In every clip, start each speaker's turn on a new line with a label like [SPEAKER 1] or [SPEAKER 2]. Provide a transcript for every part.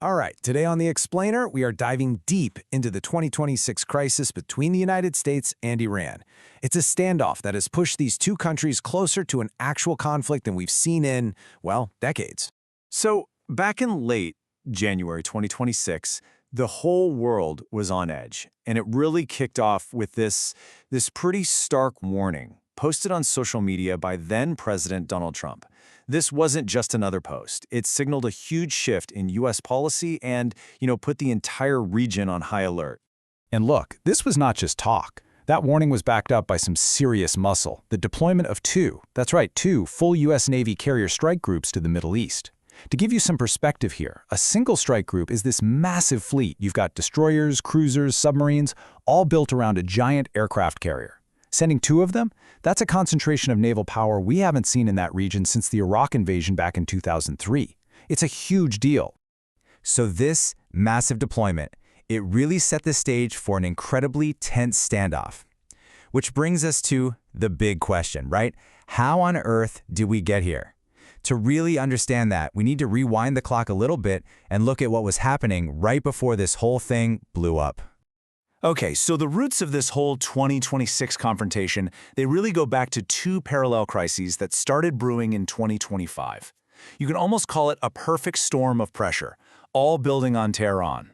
[SPEAKER 1] All right, today on The Explainer, we are diving deep into the 2026 crisis between the United States and Iran. It's a standoff that has pushed these two countries closer to an actual conflict than we've seen in, well, decades.
[SPEAKER 2] So, back in late January 2026, the whole world was on edge, and it really kicked off with this pretty stark warning posted on social media by then-President Donald Trump. This wasn't just another post. It signaled a huge shift in U.S. policy and, put the entire region on high alert.
[SPEAKER 3] And look, this was not just talk. That warning was backed up by some serious muscle, the deployment of two full U.S. Navy carrier strike groups to the Middle East. To give you some perspective here, a single strike group is this massive fleet. You've got destroyers, cruisers, submarines, all built around a giant aircraft carrier. Sending two of them? That's a concentration of naval power we haven't seen in that region since the Iraq invasion back in 2003. It's a huge deal.
[SPEAKER 4] So this massive deployment, it really set the stage for an incredibly tense standoff. Which brings us to the big question, right? How on earth did we get here? To really understand that, we need to rewind the clock a little bit and look at what was happening right before this whole thing blew up.
[SPEAKER 2] Okay, so the roots of this whole 2026 confrontation, they really go back to two parallel crises that started brewing in 2025. You can almost call it a perfect storm of pressure, all building on Tehran.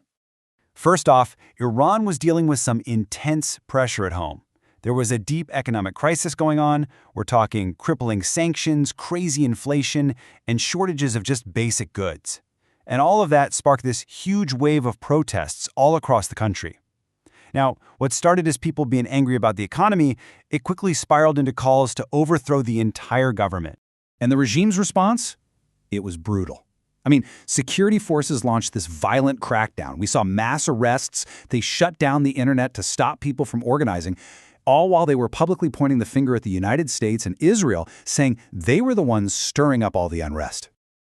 [SPEAKER 5] First off, Iran was dealing with some intense pressure at home. There was a deep economic crisis going on. We're talking crippling sanctions, crazy inflation, and shortages of just basic goods. And all of that sparked this huge wave of protests all across the country. Now, what started as people being angry about the economy, it quickly spiraled into calls to overthrow the entire government.
[SPEAKER 3] And the regime's response? It was brutal. Security forces launched this violent crackdown. We saw mass arrests. They shut down the internet to stop people from organizing, all while they were publicly pointing the finger at the United States and Israel, saying they were the ones stirring up all the unrest.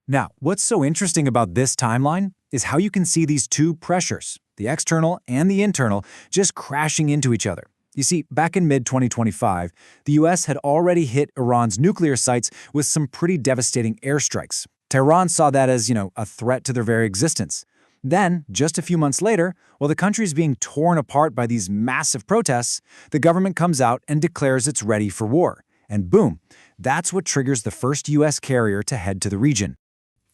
[SPEAKER 1] Now, what's so interesting about this timeline is how you can see these two pressures, the external and the internal, just crashing into each other. You see, back in mid-2025, the U.S. had already hit Iran's nuclear sites with some pretty devastating airstrikes. Tehran saw that as, a threat to their very existence. Then, just a few months later, while the country is being torn apart by these massive protests, the government comes out and declares it's ready for war. And boom, that's what triggers the first U.S. carrier to head to the region.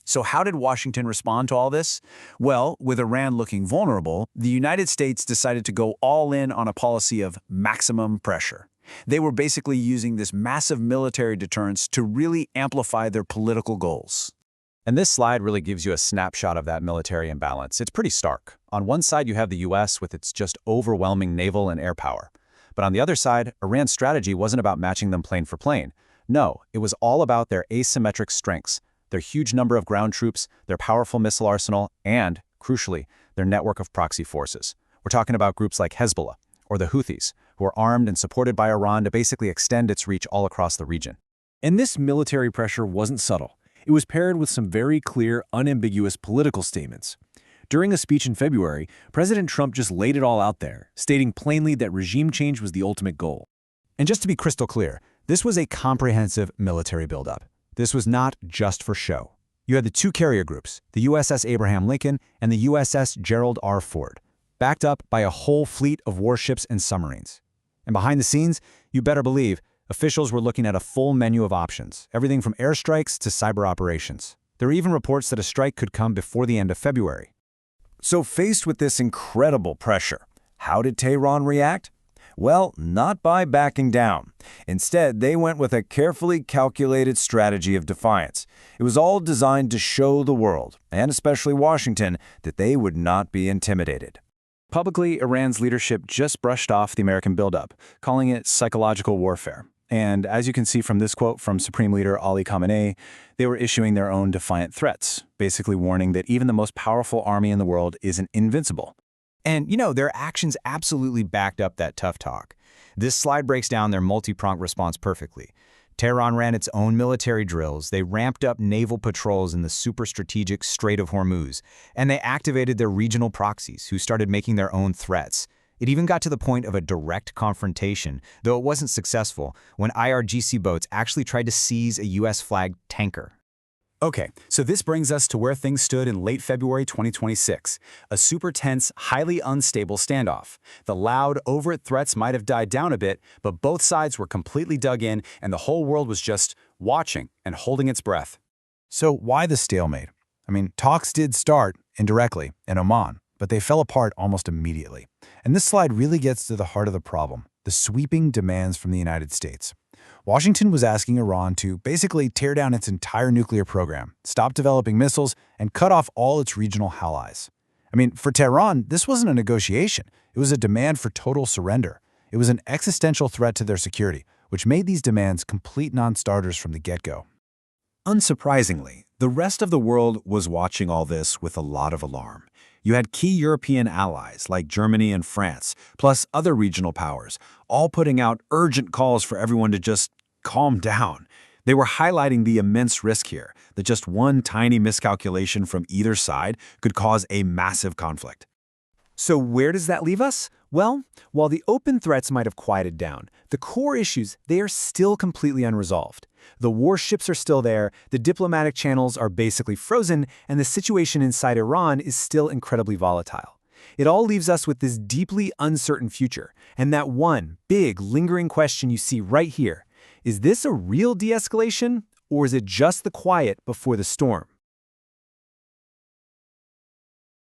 [SPEAKER 2] So how did Washington respond to all this? Well, with Iran looking vulnerable, the United States decided to go all in on a policy of maximum pressure. They were basically using this massive military deterrence to really amplify their political goals.
[SPEAKER 3] And this slide really gives you a snapshot of that military imbalance. It's pretty stark. On one side, you have the U.S. with its just overwhelming naval and air power. But on the other side, Iran's strategy wasn't about matching them plane for plane. No, it was all about their asymmetric strengths, their huge number of ground troops, their powerful missile arsenal, and, crucially, their network of proxy forces. We're talking about groups like Hezbollah, or the Houthis, who are armed and supported by Iran to basically extend its reach all across the region.
[SPEAKER 6] And this military pressure wasn't subtle. It was paired with some very clear, unambiguous political statements. During a speech in February, President Trump just laid it all out there, stating plainly that regime change was the ultimate goal.
[SPEAKER 3] And just to be crystal clear, this was a comprehensive military buildup. This was not just for show. You had the two carrier groups, the USS Abraham Lincoln and the USS Gerald R. Ford, backed up by a whole fleet of warships and submarines. And behind the scenes, you better believe, officials were looking at a full menu of options, everything from airstrikes to cyber operations. There are even reports that a strike could come before the end of February.
[SPEAKER 1] So faced with this incredible pressure, how did Tehran react? Well, not by backing down. Instead, they went with a carefully calculated strategy of defiance. It was all designed to show the world, and especially Washington, that they would not be intimidated.
[SPEAKER 2] Publicly, Iran's leadership just brushed off the American buildup, calling it psychological warfare. And as you can see from this quote from Supreme Leader Ali Khamenei, they were issuing their own defiant threats, basically warning that even the most powerful army in the world isn't invincible.
[SPEAKER 4] And, their actions absolutely backed up that tough talk. This slide breaks down their multi-pronged response perfectly. Tehran ran its own military drills, they ramped up naval patrols in the super-strategic Strait of Hormuz, and they activated their regional proxies, who started making their own threats. It even got to the point of a direct confrontation, though it wasn't successful, when IRGC boats actually tried to seize a U.S.-flagged tanker.
[SPEAKER 5] Okay, so this brings us to where things stood in late February 2026, a super tense, highly unstable standoff. The loud, overt threats might have died down a bit, but both sides were completely dug in and the whole world was just watching and holding its breath.
[SPEAKER 3] So why the stalemate? I mean, talks did start, indirectly, in Oman, but they fell apart almost immediately. And this slide really gets to the heart of the problem, the sweeping demands from the United States. Washington was asking Iran to basically tear down its entire nuclear program, stop developing missiles, and cut off all its regional allies. I mean, for Tehran, this wasn't a negotiation. It was a demand for total surrender. It was an existential threat to their security, which made these demands complete non-starters from the get-go.
[SPEAKER 2] Unsurprisingly, the rest of the world was watching all this with a lot of alarm. You had key European allies like Germany and France, plus other regional powers, all putting out urgent calls for everyone to just calm down. They were highlighting the immense risk here, that just one tiny miscalculation from either side could cause a massive conflict.
[SPEAKER 1] So where does that leave us? Well, while the open threats might have quieted down, the core issues, they are still completely unresolved. The warships are still there, the diplomatic channels are basically frozen, and the situation inside Iran is still incredibly volatile. It all leaves us with this deeply uncertain future, and that one big, lingering question you see right here. Is this a real de-escalation, or is it just the quiet before the storm?